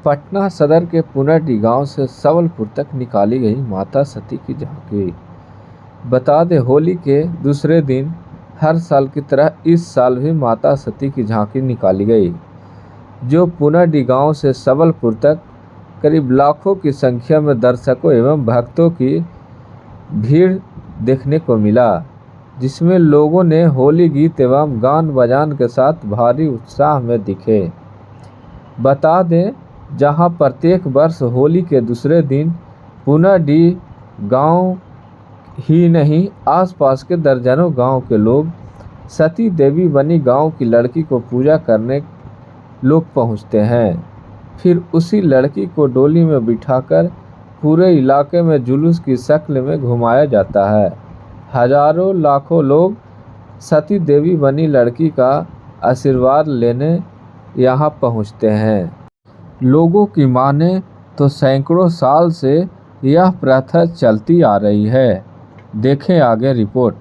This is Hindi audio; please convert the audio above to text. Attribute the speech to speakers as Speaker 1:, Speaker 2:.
Speaker 1: पटना सदर के पुनरडी गांव से सबलपुर तक निकाली गई माता सती की झांकी। बता दें, होली के दूसरे दिन हर साल की तरह इस साल भी माता सती की झांकी निकाली गई, जो पुनरडी गांव से सबलपुर तक करीब लाखों की संख्या में दर्शकों एवं भक्तों की भीड़ देखने को मिला, जिसमें लोगों ने होली गीत एवं गान बजान के साथ भारी उत्साह में दिखे। बता दें, जहां प्रत्येक वर्ष होली के दूसरे दिन पुनरडी गांव ही नहीं, आसपास के दर्जनों गांव के लोग सती देवी बनी गांव की लड़की को पूजा करने लोग पहुंचते हैं। फिर उसी लड़की को डोली में बिठाकर पूरे इलाके में जुलूस की शक्ल में घुमाया जाता है। हजारों लाखों लोग सती देवी बनी लड़की का आशीर्वाद लेने यहां पहुंचते हैं। लोगों की माने तो सैकड़ों साल से यह प्रथा चलती आ रही है। देखें आगे रिपोर्ट।